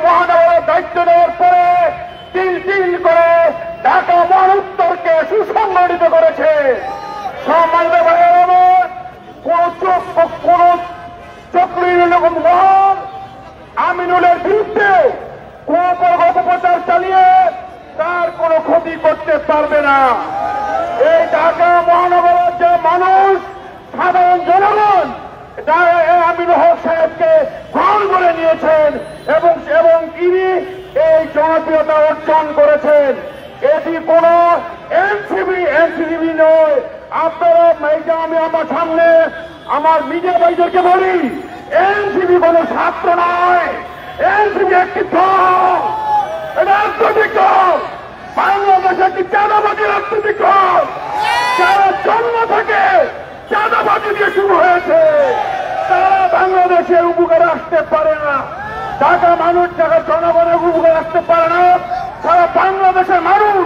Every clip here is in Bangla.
মহানগরের দায়িত্ব নেওয়ার পরে তিল তিল করে ঢাকা মহানগরকে সুসংগঠিত করেছে। সম্মানিত ভাইয়ের আমার, কোন চক্রীর রকম মহান আমিনুলের বিরুদ্ধে অপপ্রচার চালিয়ে তার কোনো ক্ষতি করতে পারবে না। এই ঢাকা মহানগরের যে মানুষ, সাধারণ জনগণ আমিনুল হক সাহেবকে গ্রহণ করে নিয়েছেন এবং তিনি এই জনপ্রিয়তা অর্জন করেছেন। এটি কোন এনসিবি নয়। আপনারা আমি আমার সামনে আমার মিডিয়া ভাইদেরকে বলি, এনসিবি কোন ছাত্র নয়, এনসিবি একটি দল, এটা রাজনৈতিক দল। বাংলাদেশে একটি চাঁদাবাজি রাজনৈতিক দল, যারা জন্ম থেকে চাঁদাবাজি দিয়ে শুরু হয়েছে, তারা বাংলাদেশের উপকারে আসতে পারে না। ঢাকা মানুষ যারা জনগণের উপকারে আসতে পারে না, সারা বাংলাদেশের মানুষ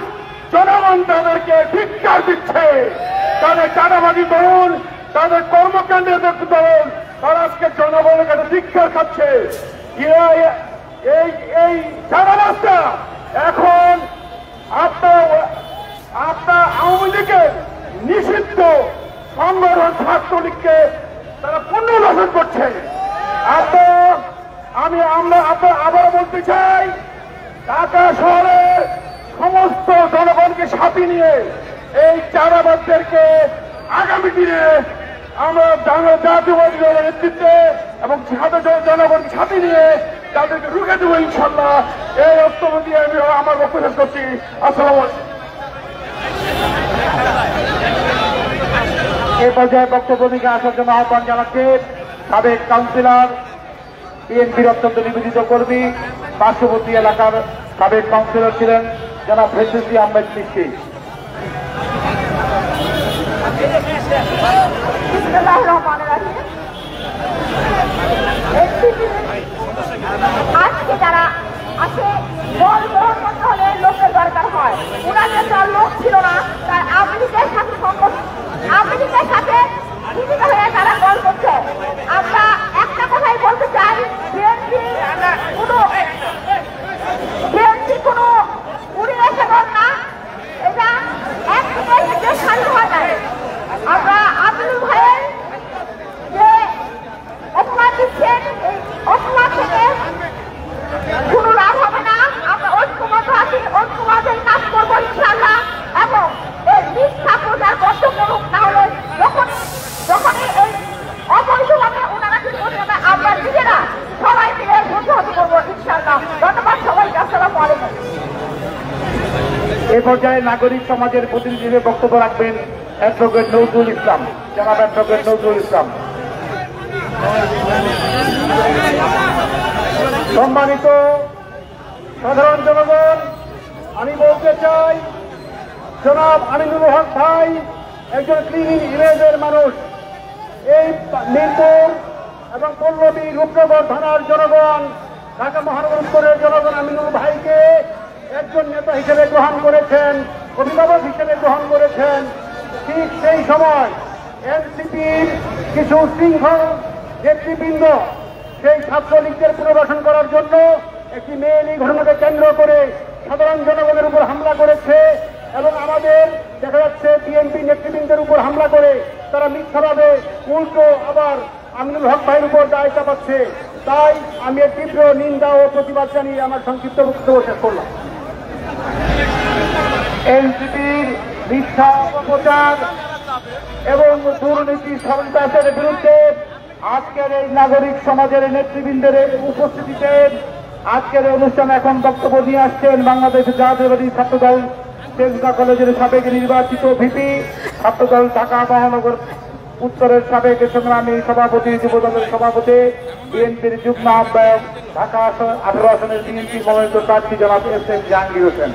জনগণ তাদেরকে ধিক্কার দিচ্ছে। তাদের চাঁদাবাজি দল, তাদের কর্মকাণ্ডের দল, তারা আজকে জনগণের কাছে ধিক্কার খাচ্ছে। এই চাঁদাবাজটা এখন আপনার আওয়ামী লীগের নিষিদ্ধ সংগঠন ছাত্রলীগকে তারা পুনর্বাসন করছে। আমরা আবার বলতে চাই, ঢাকা শহরের সমস্ত জনগণকে সাথে নিয়ে এই চাঁদাবাজদেরকে আগামী দিনে আমরা জাতীয়বাদী দলের নেতৃত্বে এবং জনগণকে সাথে নিয়ে তাদেরকে রুখে দেবো ইনশাল্লাহ। এই বক্তব্য দিয়ে আমি আমার বক্তব্য শেষ করছি। আসসালামু আলাইকুম। এই পর্যায়ে বক্তব্য দিকে আসার জন্য আহ্বান জানাচ্ছে সাবেক কাউন্সিলর, বিএনপির অত্যন্ত নিবেদিত কর্মী, পার্শ্ববর্তী এলাকার সাবেক কাউন্সিলর ছিলেন জনাব ফেরদৌসী আহমেদ মিষ্টি। আজকে যারা আছে দল গ্রহণ করতে হলে লোকের দরকার হয়, ওনাদের দল লোক ছিল না, তার আমেরিকার সাথে আমেরিকার সাথে জীবিত হয়ে তারা দল করছে। আমরা একটা কথাই বলতে চাই, বিএনপি কোনো উড়িয়ে এসে দল না, এটা এক থেকে শান্ত হয় না। আমরা আব্দুল ভাইয়ের যে অপমান দিচ্ছেন, এই অপমান থেকে কোনো লাভ হবে না। আমরা ঐক্যবদ্ধ আছি, ঐক্যবদ্ধের কাজ করবো ইনশাআল্লাহ। এবং এই মিথ্যা প্রচার বন্ধ করুক, তাহলে যখনই এই অবৈধভাবে ওনারা কি করবে, আমরা নিজেরা সবাই মিলে প্রতিহত করবো ইনশাআল্লাহ। ধন্যবাদ সবাইকে। আসসালামু আলাইকুম। এ পর্যায়ে নাগরিক সমাজের প্রতিনিধি হিসেবে বক্তব্য রাখবেন অ্যাডভোকেট নজরুল ইসলাম, জনাব অ্যাডভোকেট নজরুল ইসলাম। সম্মানিত সাধারণ জনগণ, আমি বলতে চাই, জনাব আমিনুল হক ভাই একজন ক্লিন ইমেজের মানুষ। এই মিরপুর এবং পল্লবী রূপনগর থানার জনগণ, ঢাকা মহানগর উত্তরের জনগণ আমিনুল ভাইকে একজন নেতা হিসেবে গ্রহণ করেছেন, অভিভাবক হিসেবে গ্রহণ করেছেন। ঠিক সেই সময় এনসিপির কিছু শৃঙ্খল নেতৃবৃন্দ সেই ছাত্রলীগদের পুনর্বাসন করার জন্য একটি মেয়েলি ঘটনাকে কেন্দ্র করে সাধারণ জনগণের উপর হামলা করেছে এবং আমাদের দেখা যাচ্ছে বিএনপি নেতৃবৃন্দের উপর হামলা করে তারা মিথ্যাভাবে উল্টো আবার আমিনুল হক ভাইয়ের উপর দায় চাপাচ্ছে। তাই আমি এর তীব্র নিন্দা ও প্রতিবাদ জানিয়ে আমার সংক্ষিপ্ত বক্তব্য শেষ করলাম। এনসিপির মিথ্যা অপপ্রচার এবং দুর্নীতি সন্ত্রাসের বিরুদ্ধে আজকের এই নাগরিক সমাজের নেতৃবৃন্দের উপস্থিতিতে আজকের অনুষ্ঠানে এখন বক্তব্য নিয়ে আসছেন বাংলাদেশ জাতীয়বাদী ছাত্রদল তেজগাঁ কলেজের সাবেক নির্বাচিত ভিপি, ছাত্রদল ঢাকা মহানগর উত্তরের সাবেক সংগ্রামী সভাপতি, যুবদলের সভাপতি, বিএনপির যুগ্ম আহ্বায়ক, ঢাকা 18 আসনের বিএনপি মনোনীত প্রার্থী জনাব এস এম জাহাঙ্গীর হোসেন।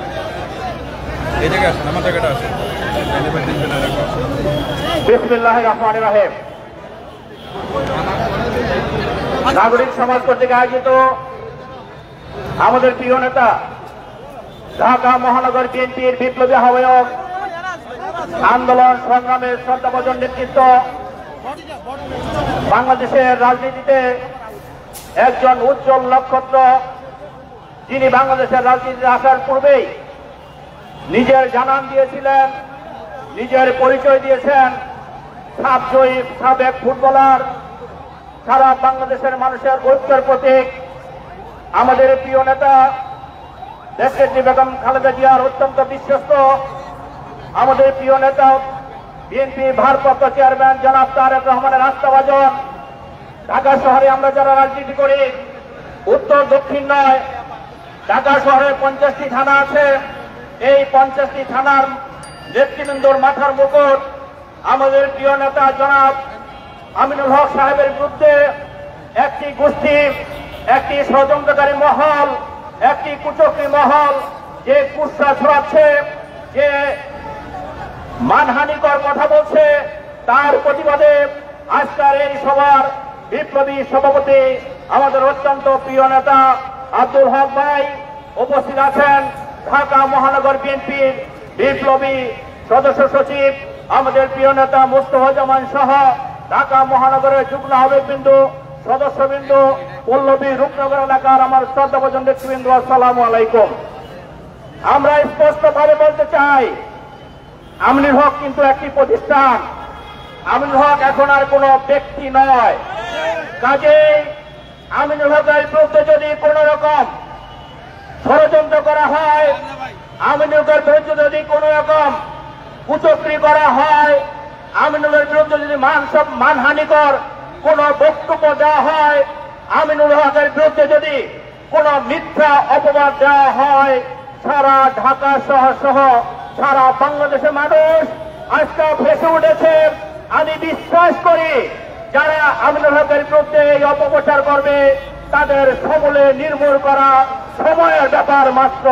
বিসমিল্লাহির রহমানির রহিম। নাগরিক সমাজ কর্তৃক আয়োজিত আমাদের প্রিয় নেতা ঢাকা মহানগর বিএনপির বিপ্লবী আহ্বায়ক, আন্দোলন সংগ্রামের শ্রদ্ধাভাজন নেতৃত্ব, বাংলাদেশের রাজনীতিতে একজন উজ্জ্বল নক্ষত্র, যিনি বাংলাদেশের রাজনীতিতে আসার পূর্বেই নিজের জানান দিয়েছিলেন, নিজের পরিচয় দিয়েছেন, সাবজয়ী সাবেক ফুটবলার, সারা বাংলাদেশের মানুষের ঐক্যের প্রতীক, আমাদের প্রিয় নেতা দেশনেত্রী বেগম খালেদা জিয়ার অত্যন্ত বিশ্বস্ত, আমাদের প্রিয় নেতা বিএনপি ভারপ্রাপ্ত চেয়ারম্যান জনাব তারেক রহমানের আস্থাভাজন। ঢাকা শহরে আমরা যারা রাজনীতি করি, উত্তর দক্ষিণ নয়, ঢাকা শহরে 50টি থানা আছে। এই 50টি থানার নেতৃবৃন্দর মাথার মুকুট আমাদের প্রিয় নেতা জনাব আমিনুল হক সাহেবের বিরুদ্ধে একটি গোষ্ঠী, একটি ষড়যন্ত্রকারী মহল, একটি কুচক্রী মহল যে কুৎসা ছড়াচ্ছে, যে মানহানিকর কথা বলছে, তার প্রতিবাদে আজকের এই সভার বিপ্লবী সভাপতি আমাদের অত্যন্ত প্রিয় নেতা আব্দুল হক ভাই উপস্থিত আছেন। ঢাকা মহানগর বিএনপির বিপ্লবী সদস্য সচিব আমাদের প্রিয় নেতা মুস্তফা জামান সহ ঢাকা মহানগরের যুগ্ম আহ্বায়কবৃন্দ, সদস্যবৃন্দ, পল্লবী রূপনগর এলাকার আমার শ্রদ্ধাভাজন নেতৃবৃন্দ, আসসালামু আলাইকুম। আমরা স্পষ্টভাবে বলতে চাই, আমিনুল হক কিন্তু একটি প্রতিষ্ঠান। আমিনুল হক এখন আর কোন ব্যক্তি নয়। কাজেই আমিনুল হকের বিরুদ্ধে যদি কোন রকম ষড়যন্ত্র করা হয়, আমিনুল হকের বিরুদ্ধে যদি কোন রকম কুচক্রি করা হয়, আমিনুলের বিরুদ্ধে যদি মানহানিকর কোন বক্তব্য দেওয়া হয়, আমিনুল হকের বিরুদ্ধে যদি কোন মিথ্যা অপবাদ দেওয়া হয়, সারা ঢাকা শহর সহ সারা বাংলাদেশের মানুষ আজকে ফেসে উঠেছে। আমি বিশ্বাস করি যারা আমিনুল হকের বিরুদ্ধে এই অপপ্রচার করবে তাদের সমূলে নির্মূল করা সময়ের ব্যাপার মাত্র।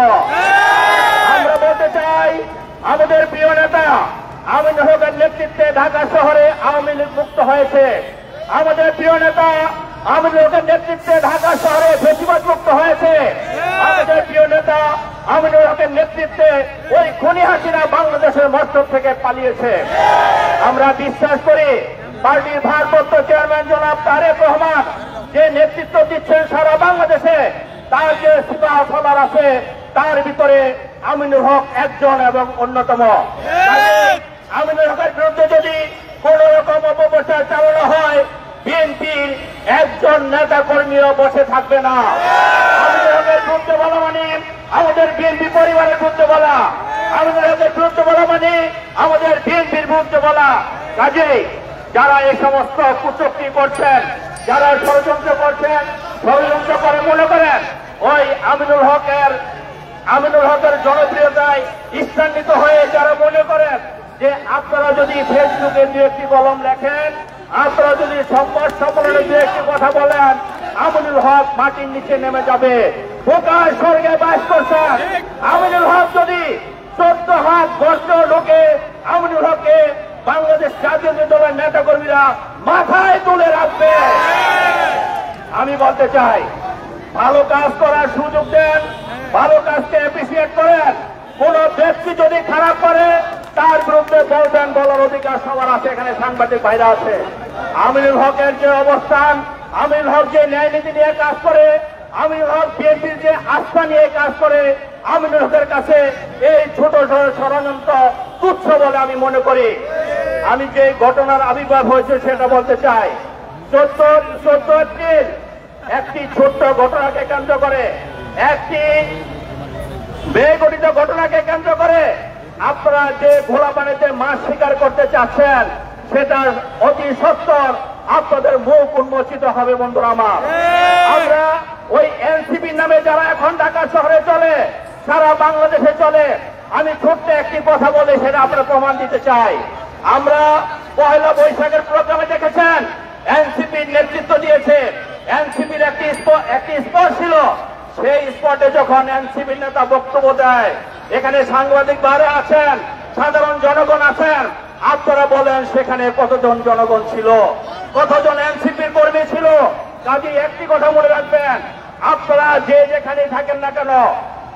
আমরা বলতে চাই, আমাদের প্রিয় নেতা আমিনুল হকের নেতৃত্বে ঢাকা শহরে আওয়ামী লীগ মুক্ত হয়েছে। আমাদের প্রিয় নেতা আমিনুল হকের নেতৃত্বে ঢাকা শহরে ফেসিবাদ মুক্ত হয়েছে। আমাদের প্রিয় নেতা আমিনুল হকের নেতৃত্বে ওই খুনি হাসিনা বাংলাদেশের মস্তক থেকে পালিয়েছে। আমরা বিশ্বাস করি পার্টির ভারপ্রাপ্ত চেয়ারম্যান জনাব তারেক রহমান যে নেতৃত্ব দিচ্ছেন সারা বাংলাদেশে, তার যে সিপাহ সলার আছে তার ভিতরে আমিনুল হক একজন এবং অন্যতম। আমিনুল হকের বিরুদ্ধে যদি কোন রকম অপপ্রচার চালানো হয়, বিএনপির একজন নেতা কর্মীও বসে থাকবে না। আমিনুল হকের বিরুদ্ধে বলা মানে আমাদের বিএনপি পরিবারের বিরুদ্ধে বলা, আমিনুল হকের বিরুদ্ধে বলা মানে আমাদের বিএনপির বিরুদ্ধে বলা। কাজেই যারা এই সমস্ত কুচক্রি করছেন, যারা ষড়যন্ত্র করছেন, ষড়যন্ত্র করে মনে করেন ওই আমিনুল হকের জনপ্রিয়তায় স্থানিত হয়ে যারা মনে করেন যে আপনারা যদি ফেসবুকে দু একটি কলম লেখেন, আপনারা যদি সংবাদ সম্মেলনে দু একটি কথা বলেন, আমিনুল হক মাটির নিচে নেমে যাবে। বোকার স্বর্গে বাস করছেন। আমিনুল হক যদি 14 হাত গর্ত লোকে আমিনুল হককে বাংলাদেশ জাতীয় দলের নেতা কর্মীরা মাথায় তুলে রাখবে। আমি বলতে চাই, ভালো কাজ করার সুযোগ দেন, ভালো কাজকে অ্যাপ্রিসিয়েট করেন। কোন ব্যক্তি যদি খারাপ করে তার বিরুদ্ধে বলবেন, বলার অধিকার সবার আছে। এখানে সাংবাদিক ভাইরা আছে। আমিনুল হকের যে অবস্থান, আমিনুল হক যে ন্যায় নীতি নিয়ে কাজ করে, আমিনুল হক বিএনপির যে আস্থা নিয়ে কাজ করে, আমিনুল হকের কাছে এই ছোট ষড়যন্ত্র তুচ্ছ বলে আমি মনে করি। আমি যে ঘটনার আবির্ভাব হয়েছে সেটা বলতে চাই। 14 এপ্রিল একটি ছোট্ট ঘটনাকে কেন্দ্র করে, একটি বেগঠিত ঘটনাকে কেন্দ্র করে আপনারা যে ঘোলা পানিতে মাছ শিকার করতে চাচ্ছেন, সেটা অতি সত্বর আপনাদের মুখ উন্মোচিত হবে। বন্ধুরা আমার, আমরা ওই এনসিপি নামে যারা এখন ঢাকা শহরে চলে, সারা বাংলাদেশে চলে, আমি ছোট্ট একটি কথা বলে সেটা আপনারা প্রমাণ দিতে চাই। আমরা পয়লা বৈশাখের প্রোগ্রামে দেখেছেন এনসিপির নেতৃত্ব দিয়েছে। এনসিপির একটি স্পট ছিল, সেই স্পটে যখন এনসিপি নেতা বক্তব্য দেয়, এখানে সাংবাদিক ভাইরা আছেন, সাধারণ জনগণ আছেন, আপনারা বলেন সেখানে কতজন জনগণ ছিল, কতজন এনসিপির কর্মী ছিল। কাজে একটি কথা মনে রাখবেন, আপনারা যে যেখানে থাকেন না কেন,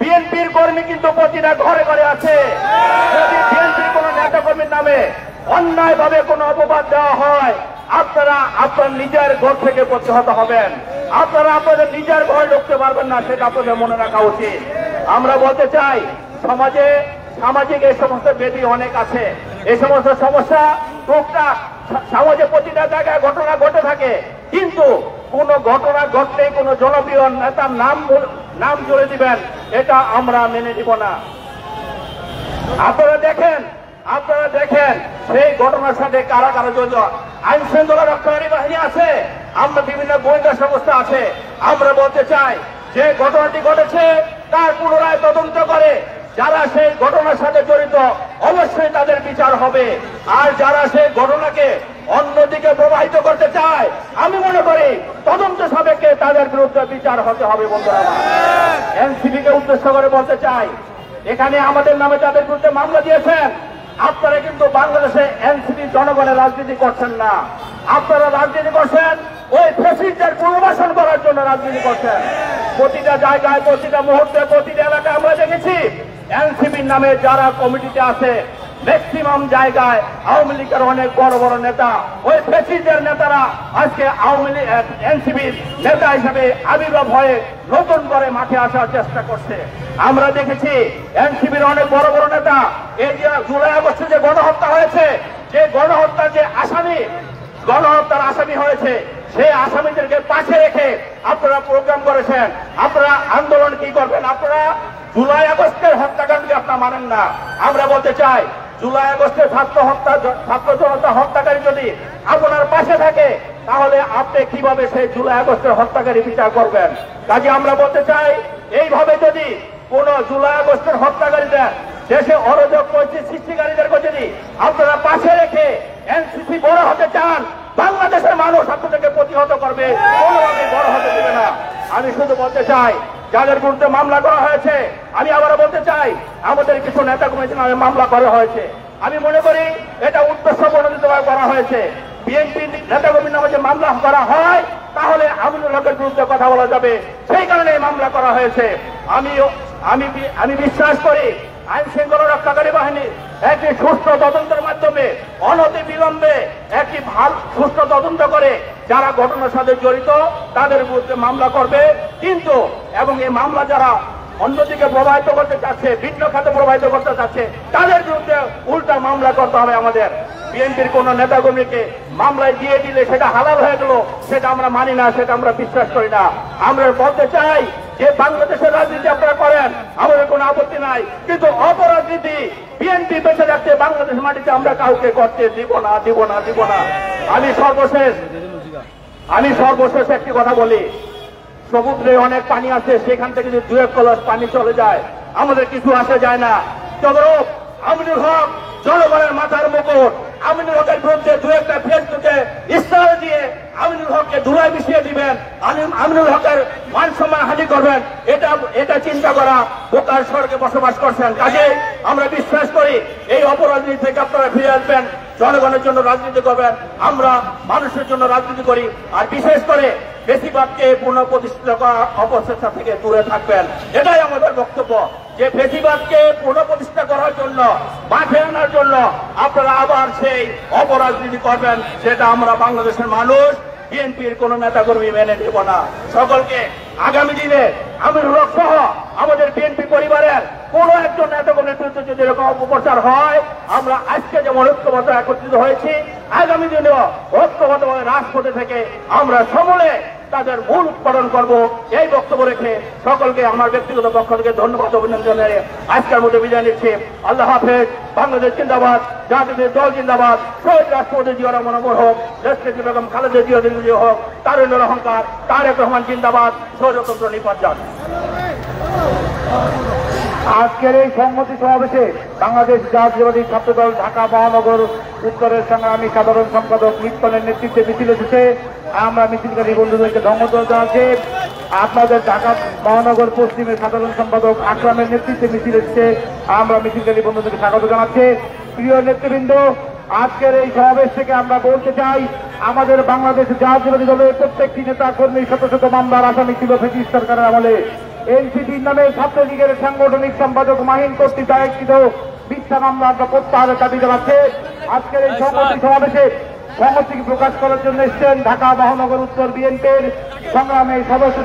বিএনপির কর্মী কিন্তু প্রতিটা ঘরে ঘরে আছে। যদি বিএনপির কোন নেতা কর্মীর নামে অন্যায়ভাবে কোন অপবাদ দেওয়া হয়, আপনারা আপনার নিজের ঘর থেকে প্রতিহত হবেন। আপনারা আপনাদের নিজের ঘরে ঢুকতে পারবেন না, সেটা আপনাদের মনে রাখা উচিত। আমরা বলতে চাই, সমাজে সামাজিক এই সমস্ত ব্যাধি অনেক আছে, এই সমস্ত সমস্যা টুকটাক সমাজে প্রতিটা জায়গায় ঘটনা ঘটে থাকে, কিন্তু কোন ঘটনা ঘটলেই কোন জনপ্রিয় নেতার নাম জুড়ে দিবেন, এটা আমরা মেনে নিব না। আপনারা দেখেন সেই ঘটনার সাথে কারা কারা জড়িত। আইন শৃঙ্খলা রক্ষাকারী বাহিনী আছে, আমরা বিভিন্ন গোয়েন্দা সংস্থা আছে। আমরা বলতে চাই, যে ঘটনাটি ঘটেছে তার পুনরায় তদন্ত করে যারা সেই ঘটনার সাথে জড়িত অবশ্যই তাদের বিচার হবে। আর যারা সেই ঘটনাকে অন্যদিকে প্রবাহিত করতে চায়, আমি মনে করি তদন্ত সাপেক্ষে তাদের বিরুদ্ধে বিচার হতে হবে। বন্ধুরা, এনসিপি কে উদ্দেশ্য করে বলতে চাই, এখানে আমাদের নামে যাদের বিরুদ্ধে মামলা দিয়েছেন, আপনারা কিন্তু বাংলাদেশে এনসিপি জনগণের রাজনীতি করছেন না, আপনারা রাজনীতি করছেন ওই ফ্যাসিস্টদের পুনর্বাসন করার জন্য রাজনীতি করছেন। প্রতিটা জায়গায়, প্রতিটা মুহূর্তে, প্রতিটা এলাকায় আমরা দেখেছি এনসিপির নামে যারা কমিটিতে আছে, ম্যাক্সিমাম জায়গায় আওয়ামী লীগের অনেক বড় বড় নেতা, ওই ফ্যাসিস্টদের নেতারা আজকে আওয়ামী লীগ এনসিপির নেতা হিসেবে আবির্ভাব হয়ে নতুন করে মাঠে আসার চেষ্টা করছে। আমরা দেখেছি এনসিপির অনেক বড় বড় নেতা, এই যে জুলাই আগস্টে যে গণহত্যা হয়েছে, যে গণহত্যার যে গণহত্যার আসামি হয়েছে, সেই আসামিদেরকে পাশে রেখে আপনারা প্রোগ্রাম করেছেন। আপনারা আন্দোলন কি করবেন? আপনারা জুলাই আগস্টের হত্যাকাণ্ডকে আপনারা মানেন না। আমরা বলতে চাই, জুলাই আগস্টের ছাত্র জনতা হত্যাকারী যদি আপনার পাশে থাকে, তাহলে আপনি কিভাবে সেই জুলাই আগস্টের হত্যাকারী বিচার করবেন? কাজে আমরা বলতে চাই, এইভাবে যদি কোন জুলাই আগস্টের হত্যাকারীদের, দেশে অরাজক পরিস্থিতি সৃষ্টিকারীদেরকে যদি আপনারা পাশে রেখে এনসিপি বড় হতে চান, বাংলাদেশের মানুষ আপনাদেরকে প্রতিহত করবে, কোনোভাবে বড় হতে দেবে না। আমি শুধু বলতে চাই, যাদের বিরুদ্ধে মামলা করা হয়েছে, আমি আবারও বলতে চাই, আমাদের কিছু নেতা কমিটির নামে মামলা করা হয়েছে। আমি মনে করি এটা উদ্দেশ্য প্রণোদিতভাবে করা হয়েছে। বিএনপি নেতা কর্মীর নামে যে মামলা করা হয়, তাহলে আমিনুল হকের বিরুদ্ধে কথা বলা যাবে, সেই কারণে এই মামলা করা হয়েছে। আমি বিশ্বাস করি আইন শৃঙ্খলা রক্ষাকারী বাহিনী একটি সুষ্ঠু তদন্তের মাধ্যমে অনতি বিলম্বে একটি সুষ্ঠু তদন্ত করে যারা ঘটনার সাথে জড়িত তাদের বিরুদ্ধে মামলা করবে। কিন্তু এবং এই মামলা যারা অন্যদিকে প্রবাহিত করতে চাচ্ছে, ভিন্ন খাতে প্রবাহিত করতে চাচ্ছে, তাদের বিরুদ্ধে উল্টা মামলা করতে হবে। আমাদের বিএনপির কোন নেতাকর্মীকে মামলায় দিয়ে দিলে সেটা হালাল হয়ে গেল, সেটা আমরা মানি না, সেটা আমরা বিশ্বাস করি না। আমরা বলতে চাই যে বাংলাদেশের রাজনীতি আপনারা করেন, আমাদের কোনো আপত্তি নাই, কিন্তু অপরাজনীতি বিএনপি বেঁচে যাচ্ছে বাংলাদেশ মাটিতে আমরা কাউকে করতে দিব না। আমি সর্বশেষ একটি কথা বলি, সমুদ্রে অনেক পানি আছে, সেখান থেকে যদি 2-1 কলস পানি চলে যায় আমাদের কিছু আসে যায় না। তদরূপ আমিনুল হক জনগণের মাথার মুকুট, আমিনুল হকের বিরুদ্ধে 2-1টা ফেসবুকে ইস্তাহার দিয়ে আমিনুল হককে ধুলায় মিশিয়ে দিবেন, আমিনুল হকের মান সম্মান হানি করবেন, এটা চিন্তা করা বোকার স্বর্গে বসবাস করছেন। কাজে আমরা বিশ্বাস করি এই অপরাজনীতি থেকে আপনারা ফিরে আসবেন, জনগণের জন্য রাজনীতি করবেন, আমরা মানুষের জন্য রাজনীতি করি। আর বিশেষ করে ফেসিবাদকে পুনঃপ্রতিষ্ঠিত করা অপচেষ্টা থেকে দূরে থাকবেন, এটাই আমাদের বক্তব্য। যে ফেসিবাদকে পুনঃপ্রতিষ্ঠা করার জন্য, মাঠে আনার জন্য আপনারা আবার সেই অপরাজনীতি করবেন, সেটা আমরা বাংলাদেশের মানুষ, বিএনপির কোন নেতাকর্মী মেনে নেব না। সকলকে আগামী দিনে আমিনুল হক সহ আমাদের বিএনপি পরিবারের কোন একজন নেতাকর্মীর বিরুদ্ধে যদি এরকম অপপ্রচার হয়, আমরা আজকে যেমন ঐক্যবদ্ধ একত্রিত হয়েছি, আগামী দিনেও ঐক্যবদ্ধভাবে রাজপথে থেকে আমরা সমূলে তাদের মূল উৎপাদন করব। এই বক্তব্য রেখে সকলকে আমার ব্যক্তিগত পক্ষ থেকে ধন্যবাদ, অভিনন্দন জানিয়ে আজকের মধ্যে বিদায় নিচ্ছি। আল্লাহ হাফেজ। বাংলাদেশ জিন্দাবাদ, জাতীয় দল জিন্দাবাদ, শহীদ রাষ্ট্রপতি জিয়া রহমান অমর হোক, দেশনেত্রী বেগম খালেদা জিয়া দিল্লি হোক, তারুণ্যের অহংকার তারেক রহমান জিন্দাবাদ, স্বৈরতন্ত্র নিপাত। আজকের এই সংহতি সমাবেশে বাংলাদেশ জাতীয়তাবাদী ছাত্রদল ঢাকা মহানগর উত্তরের সংগ্রামী সাধারণ সম্পাদক লিপ্টনের নেতৃত্বে মিছিল এসেছে। আমরা মিছিলকারী বন্ধুদেরকে ধন্যবাদ জানাচ্ছি। আপনাদের ঢাকা মহানগর পশ্চিমের সাধারণ সম্পাদক আকরামের নেতৃত্বে মিছিল এসেছে, আমরা মিছিলকারী বন্ধুদেরকে স্বাগত জানাচ্ছি। প্রিয় নেতৃবৃন্দ, আজকের এই সমাবেশ থেকে আমরা বলতে চাই, আমাদের বাংলাদেশ জাতীয়তাবাদী দলের প্রত্যেকটি নেতা কর্মী শত শত মামলার আসামি ছিল ব্রিটিশ সরকারের আমলে। এনসিপির নামে ছাত্রলীগের সাংগঠনিক সম্পাদক মাহিন কর্তৃক দায়েরকৃত মিথ্যা মামলা প্রত্যাহারের দাবি জানাচ্ছে। আজকের এই সংহতি সমাবেশে সংহতি প্রকাশ করার জন্য এসছেন ঢাকা মহানগর উত্তর বিএনপির সংগ্রামী সদস্য